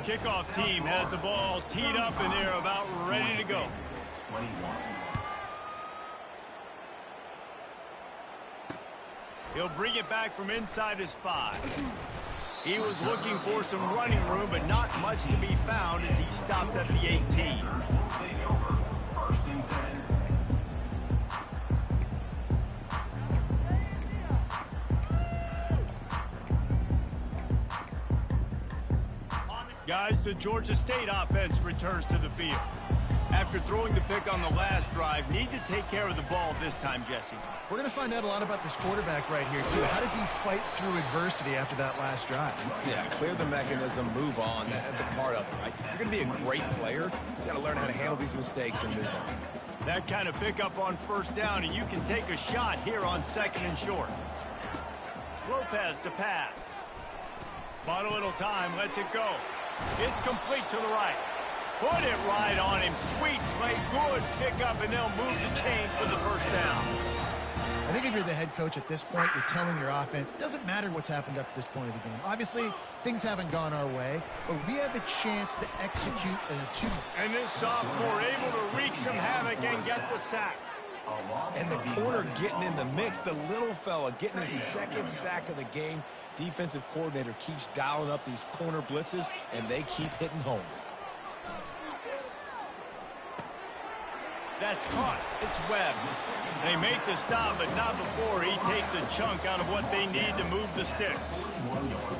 Kickoff team has the ball teed up, and they're about ready to go. 21. He'll bring it back from inside his 5. He was looking for some running room, but not much to be found as he stopped at the 18. Take over, 1st and 10. Guys, the Georgia State offense returns to the field. After throwing the pick on the last drive, need to take care of the ball this time, Jesse. We're going to find out a lot about this quarterback right here, too. How does he fight through adversity after that last drive? Yeah, clear the mechanism, move on. That's a part of it, right? If you're going to be a great player, you got to learn how to handle these mistakes and move on. That kind of pickup on first down, and you can take a shot here on 2nd and short. Lopez to pass. Bought a little time, lets it go. It's complete to the right. Put it right on him. Sweet play, good pickup, and they'll move the chains for the first down. I think if you're the head coach at this point, you're telling your offense, it doesn't matter what's happened up to this point of the game. Obviously, things haven't gone our way, but we have a chance to execute in a 2. And this sophomore able to wreak some havoc and get the sack. And the corner getting in the mix, the little fella getting his second sack of the game. Defensive coordinator keeps dialing up these corner blitzes, and they keep hitting home. That's caught. It's Webb. They make the stop, but not before he takes a chunk out of what they need to move the sticks.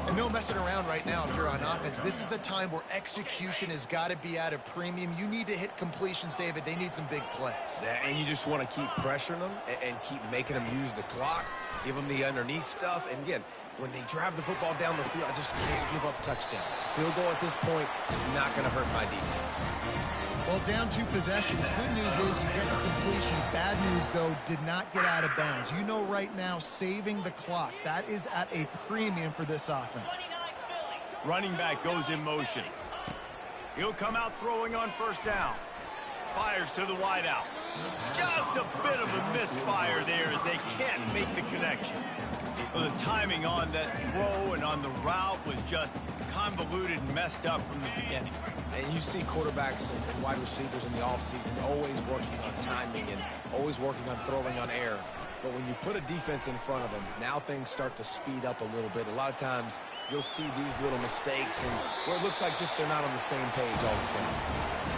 And no messing around right now if you're on offense. This is the time where execution has got to be at a premium. You need to hit completions, David. They need some big plays. And you just want to keep pressuring them and keep making them use the clock, give them the underneath stuff. And again, when they drive the football down the field, I just can't give up touchdowns. Field goal at this point is not going to hurt my defense. Well, down 2 possessions. Good news is you get the completion. Bad news, though, did not get out of bounds. You know right now, saving the clock. That is at a premium for this offense. Running back goes in motion. He'll come out throwing on first down. Fires to the wideout. Just a bit of a misfire there as they can't make the connection. Well, the timing on that throw and on the route was just convoluted and messed up from the beginning. And you see quarterbacks and wide receivers in the offseason always working on timing and always working on throwing on air. But when you put a defense in front of them, now things start to speed up a little bit. A lot of times you'll see these little mistakes and where it looks like just they're not on the same page all the time.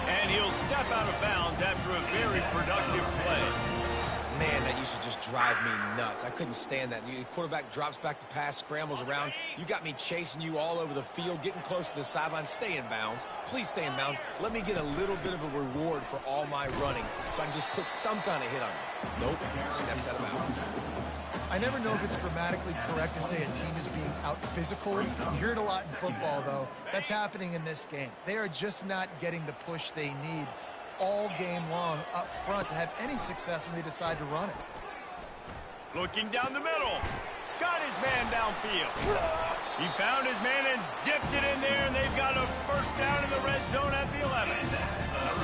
And he'll step out of bounds after a very productive play. Man, that used to just drive me nuts. I couldn't stand that. The quarterback drops back to pass, scrambles around. You got me chasing you all over the field, getting close to the sideline. Stay in bounds. Please stay in bounds. Let me get a little bit of a reward for all my running so I can just put some kind of hit on you. Nope. Steps out of bounds. I never know if it's grammatically correct to say a team is being out-physical. You hear it a lot in football, though. That's happening in this game. They are just not getting the push they need all game long up front to have any success when they decide to run it. Looking down the middle. Got his man downfield. He found his man and zipped it in there, and they've got a first down in the red zone at the 11.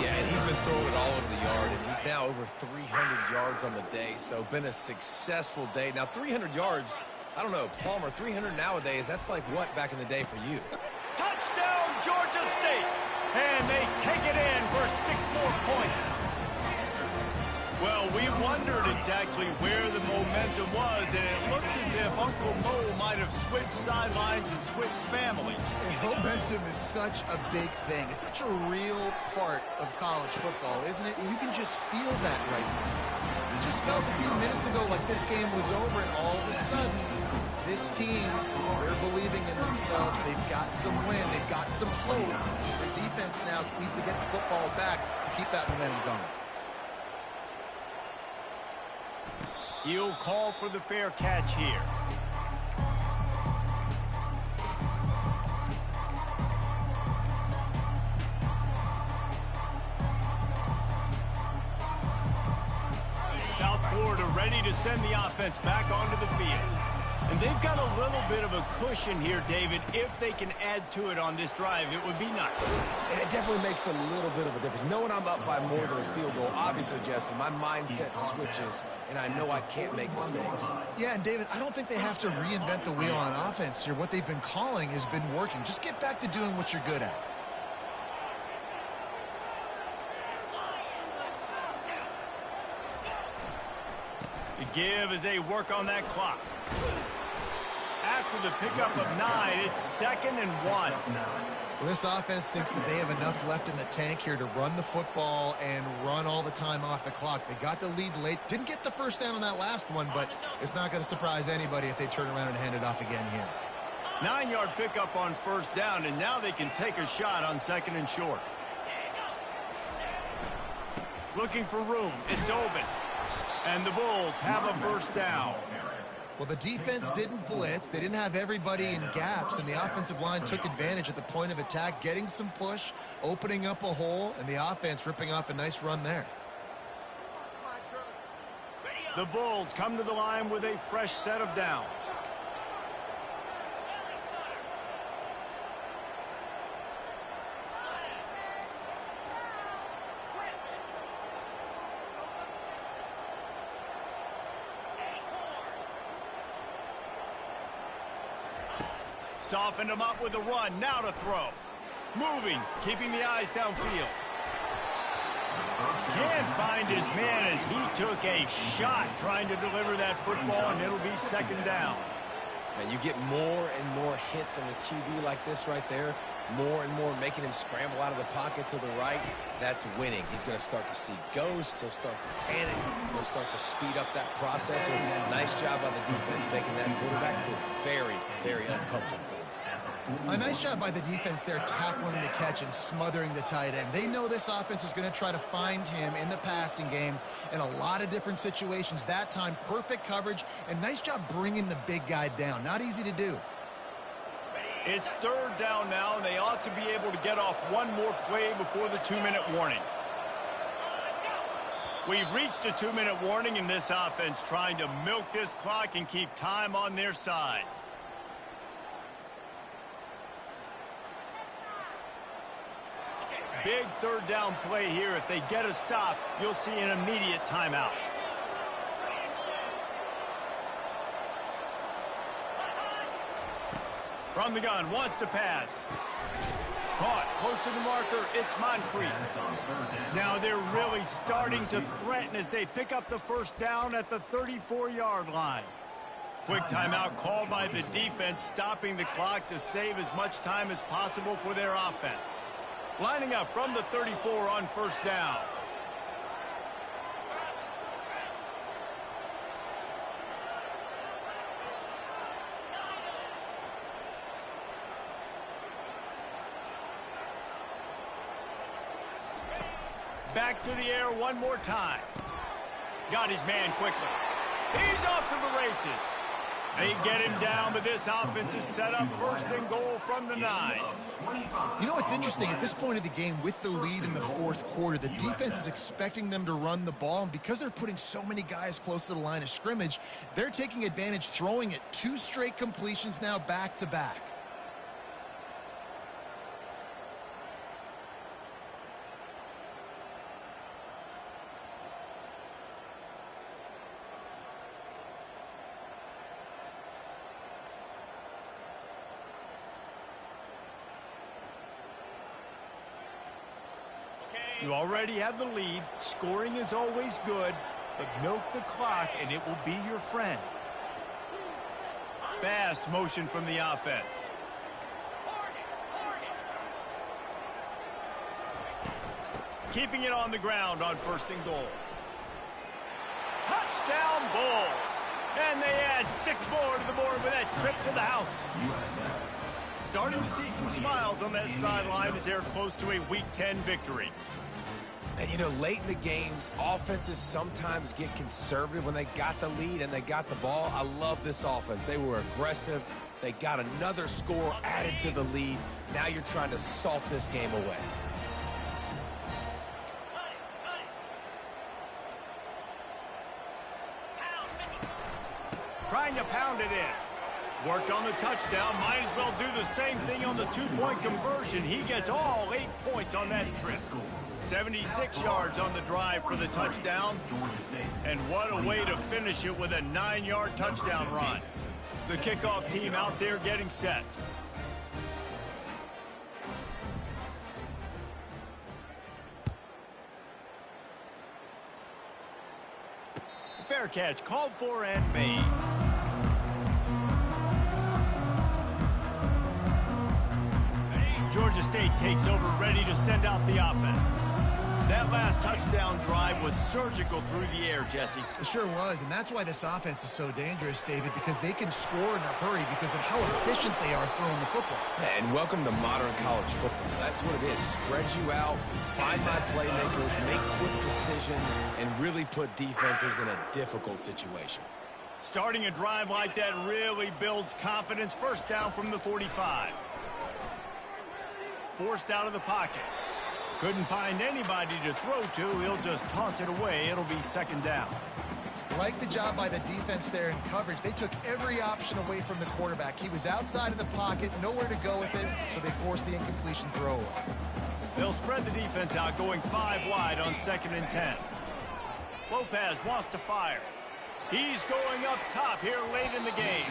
Yeah, and he's been throwing it all over the yard, and he's now over 300 yards on the day, so been a successful day. Now, 300 yards, I don't know, Palmer, 300 nowadays, that's like what back in the day for you? Touchdown, Georgia State! And they take it in for 6 more points. Well, we wondered exactly where the momentum was, and it looks as if Uncle Mo might have switched sidelines and switched families. And momentum is such a big thing. It's such a real part of college football, isn't it? And you can just feel that right now. You just felt a few minutes ago like this game was over, and all of a sudden, this team, they're believing in themselves. They've got some wind. They've got some hope. The defense now needs to get the football back to keep that momentum going. He'll call for the fair catch here. South Florida ready to send the offense back onto the field. And they've got a little bit of a cushion here, David. If they can add to it on this drive, it would be nice. And it definitely makes a little bit of a difference. Knowing I'm up by more than a field goal, obviously, Jesse, my mindset switches, and I know I can't make mistakes. Yeah, and David, I don't think they have to reinvent the wheel on offense here. What they've been calling has been working. Just get back to doing what you're good at. To give as they work on that clock. After the pickup of 9, it's 2nd and 1. Well, this offense thinks that they have enough left in the tank here to run the football and run all the time off the clock. They got the lead late. Didn't get the first down on that last one, but it's not going to surprise anybody if they turn around and hand it off again here. 9-yard pickup on first down, and now they can take a shot on 2nd and short. Looking for room. It's open. And the Bulls have a first down. Well, the defense didn't blitz. They didn't have everybody in gaps, and the offensive line took advantage at the point of attack, getting some push, opening up a hole, and the offense ripping off a nice run there. The Bulls come to the line with a fresh set of downs. Softened him up with a run. Now to throw. Moving. Keeping the eyes downfield. can't find his man as he took a shot trying to deliver that football, and it'll be second down. And you get more and more hits on the QB like this right there, more and more making him scramble out of the pocket to the right. That's winning. He's going to start to see ghosts. He'll start to panic. He'll start to speed up that process. Nice job by the defense making that quarterback feel very, very uncomfortable. A nice job by the defense there, tackling the catch and smothering the tight end. They know this offense is going to try to find him in the passing game in a lot of different situations. That time, perfect coverage, and nice job bringing the big guy down. Not easy to do. It's third down now, and they ought to be able to get off one more play before the 2-minute warning. We've reached the 2-minute warning in this offense, trying to milk this clock and keep time on their side. Big third down play here. If they get a stop, you'll see an immediate timeout. From the gun, wants to pass. Caught, close to the marker, it's Moncrief. Now they're really starting to threaten as they pick up the first down at the 34-yard line. Quick timeout called by the defense, stopping the clock to save as much time as possible for their offense. Lining up from the 34 on first down. Back to the air one more time. Got his man quickly. He's off to the races. They get him down, but this offense is set up first and goal from the 9. You know what's interesting? At this point of the game, with the lead in the fourth quarter, the defense is expecting them to run the ball, and because they're putting so many guys close to the line of scrimmage, they're taking advantage, throwing it 2 straight completions now back-to-back. You already have the lead. Scoring is always good, but milk the clock and it will be your friend. Fast motion from the offense. Keeping it on the ground on first and goal. Touchdown Bulls. And they add 6 more to the board with that trip to the house. Starting to see some smiles on that sideline as they're close to a Week 10 victory. And, you know, late in the games, offenses sometimes get conservative when they got the lead and they got the ball. I love this offense. They were aggressive. They got another score added to the lead. Now you're trying to salt this game away. Trying to pound it in. Worked on the touchdown. Might as well do the same thing on the 2-point conversion. He gets all 8 points on that trip. 76 yards on the drive for the touchdown. And what a way to finish it with a 9-yard touchdown run. The kickoff team out there getting set. Fair catch called for and made. Georgia State takes over, ready to send out the offense. That last touchdown drive was surgical through the air, Jesse. It sure was, and that's why this offense is so dangerous, David, because they can score in a hurry because of how efficient they are throwing the football. And welcome to modern college football. That's what it is. Spread you out, find my playmakers, make quick decisions, and really put defenses in a difficult situation. Starting a drive like that really builds confidence. First down from the 45. Forced out of the pocket. Couldn't find anybody to throw to. He'll just toss it away. It'll be second down. Like the job by the defense there in coverage. They took every option away from the quarterback. He was outside of the pocket, nowhere to go with it, so they forced the incompletion throw. They'll spread the defense out, going 5 wide on 2nd and 10. Lopez wants to fire. He's going up top here late in the game.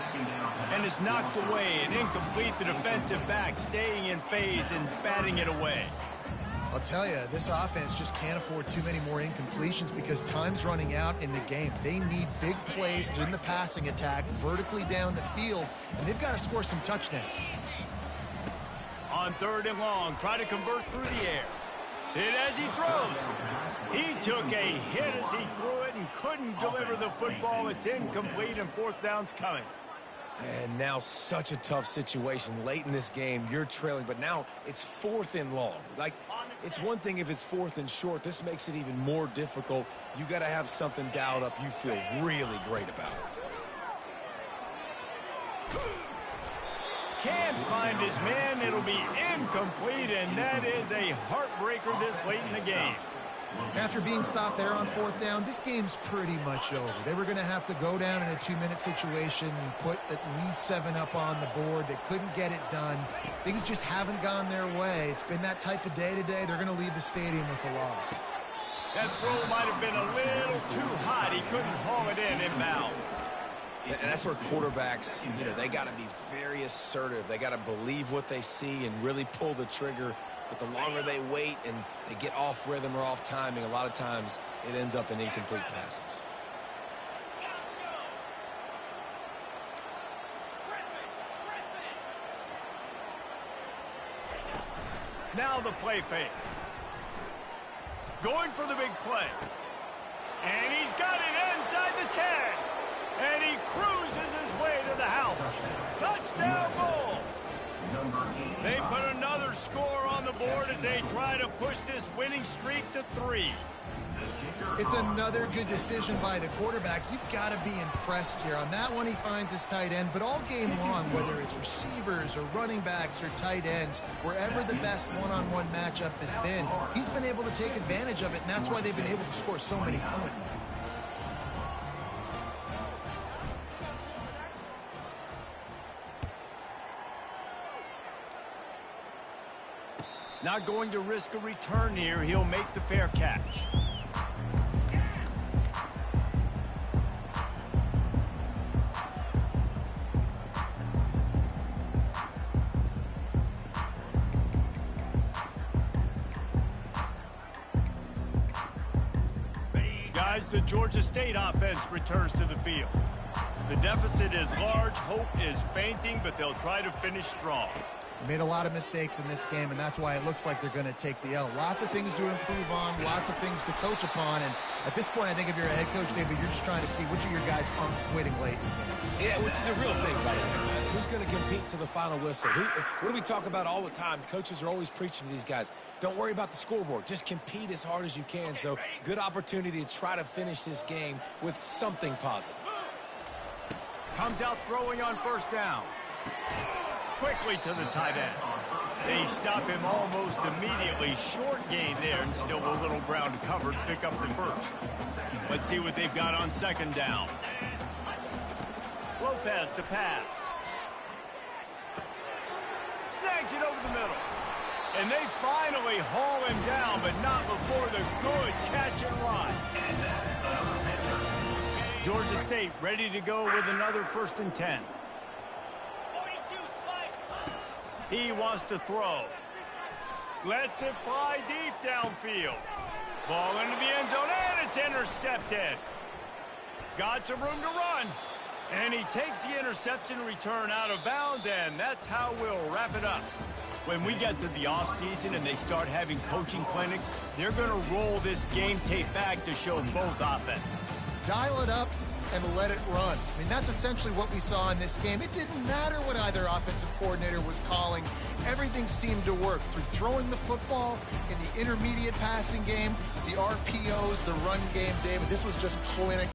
And is knocked away and incomplete. The defensive back staying in phase and batting it away. I'll tell you, this offense just can't afford too many more incompletions because time's running out in the game. They need big plays in the passing attack, vertically down the field, and they've got to score some touchdowns. On 3rd and long, try to convert through the air. Hit as he throws. He took a hit as he threw it and couldn't deliver the football. It's incomplete, and 4th down's coming. And now such a tough situation. Late in this game, you're trailing, but now it's 4th and long. Like, it's one thing if it's 4th and short. This makes it even more difficult. You got to have something dialed up you feel really great about. Can't find his man. It'll be incomplete, and that is a heartbreaker this late in the game. After being stopped there on 4th down, this game's pretty much over. They were going to have to go down in a 2-minute situation and put at least 7 up on the board. They couldn't get it done. Things just haven't gone their way. It's been that type of day today. They're going to leave the stadium with a loss. That throw might have been a little too hot. He couldn't haul it in inbounds. And that's where quarterbacks, they got to be very assertive. They got to believe what they see and really pull the trigger. But the longer they wait and they get off rhythm or off timing, a lot of times it ends up in incomplete passes. Now the play fake. Going for the big play. And he's got it inside the 10. And he cruises his way to the house. Touchdown Bulls. They put another score on the board as they try to push this winning streak to 3. It's another good decision by the quarterback. You've got to be impressed here. On that one, he finds his tight end. But all game long, whether it's receivers or running backs or tight ends, wherever the best one-on-one matchup has been, he's been able to take advantage of it, and that's why they've been able to score so many points. Not going to risk a return here. He'll make the fair catch. Guys, the Georgia State offense returns to the field. The deficit is large. Hope is fainting, but they'll try to finish strong. Made a lot of mistakes in this game, and that's why it looks like they're going to take the L. Lots of things to improve on, lots of things to coach upon, and at this point, I think if you're a head coach, David, you're just trying to see which of your guys aren't quitting late in the game. Yeah, which is a real thing right there, man. Who's going to compete to the final whistle? What do we talk about all the time? Coaches are always preaching to these guys. Don't worry about the scoreboard. Just compete as hard as you can. So, good opportunity to try to finish this game with something positive. Comes out throwing on 1st down. Quickly to the tight end. They stop him almost immediately. Short gain there, and still a little ground covered. Pick up the 1st. Let's see what they've got on 2nd down. Lopez to pass. Snags it over the middle. And they finally haul him down, but not before the good catch and run. Georgia State ready to go with another 1st and 10. He wants to throw. Lets it fly deep downfield. Ball into the end zone, and it's intercepted. Got some room to run. And he takes the interception return out of bounds, and that's how we'll wrap it up. When we get to the offseason and they start having coaching clinics, they're going to roll this game tape back to show both offenses. Dial it up and let it run. I mean, that's essentially what we saw in this game. It didn't matter what either offensive coordinator was calling. Everything seemed to work through throwing the football in the intermediate passing game, the RPOs, the run game, David. This was just clinical.